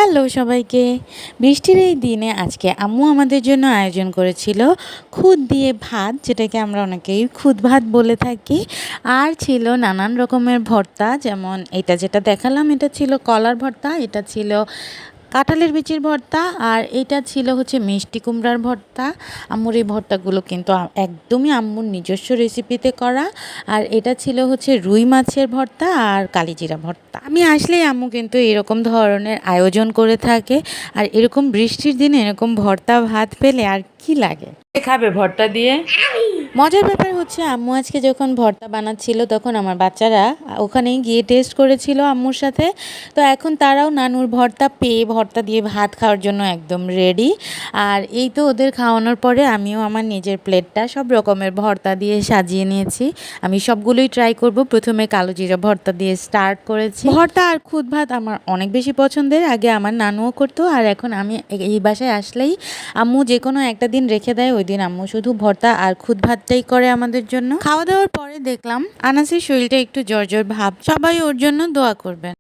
Hello সবাইকে। বৃষ্টির এই দিনে আজকে আম্মু আমাদের জন্য আয়োজন করেছিল খুদ দিয়ে ভাত, যেটাকে আমরা অনেকেই খুদ ভাত বলে থাকি। আর ছিল নানান রকমের ভর্তা, যেমন এটা যেটা দেখালাম এটা ছিল কলার ভর্তা, এটা ছিল কাঁঠালের বিচির ভর্তা, আর এটা ছিল হচ্ছে মিষ্টি কুমড়ার ভর্তা। আম্মুর এই ভর্তাগুলো কিন্তু একদমই আম্মুর নিজস্ব রেসিপিতে করা। আর এটা ছিল হচ্ছে রুই মাছের ভর্তা আর কালিজিরা ভর্তা। আমি আসলেই আম্মু কিন্তু এরকম ধরনের আয়োজন করে থাকে। আর এরকম বৃষ্টির দিনে এরকম ভর্তা ভাত পেলে আর কি লাগে। খাবে ভর্তা দিয়ে। মজার ব্যাপার হচ্ছে আম্মু আজকে যখন ভর্তা বানাচ্ছিল তখন আমার বাচ্চারা ওখানেই গিয়ে টেস্ট করেছিল আম্মুর সাথে। তো এখন তারাও নানুর ভর্তা পেয়ে ভর্তা দিয়ে ভাত খাওয়ার জন্য একদম রেডি। আর এই তো ওদের খাওয়ানোর পরে আমিও আমার নিজের প্লেটটা সব রকমের ভর্তা দিয়ে সাজিয়ে নিয়েছি। আমি সবগুলোই ট্রাই করব। প্রথমে কালো জিরা ভর্তা দিয়ে স্টার্ট করেছি। ভর্তা আর খুদ ভাত আমার অনেক বেশি পছন্দের। আগে আমার নানুও করতো, আর এখন আমি এই বাসায় আসলেই আম্মু যে কোনো একটা দিন রেখে দেয়, ওই দিন আম্মু শুধু ভর্তা আর খুদ ভাতটাই করে আমাদের জন্য। খাওয়া দাওয়ার পরে দেখলাম আনাসের শরীরটা একটু জ্বর জ্বর ভাব, সবাই ওর জন্য দোয়া করবেন।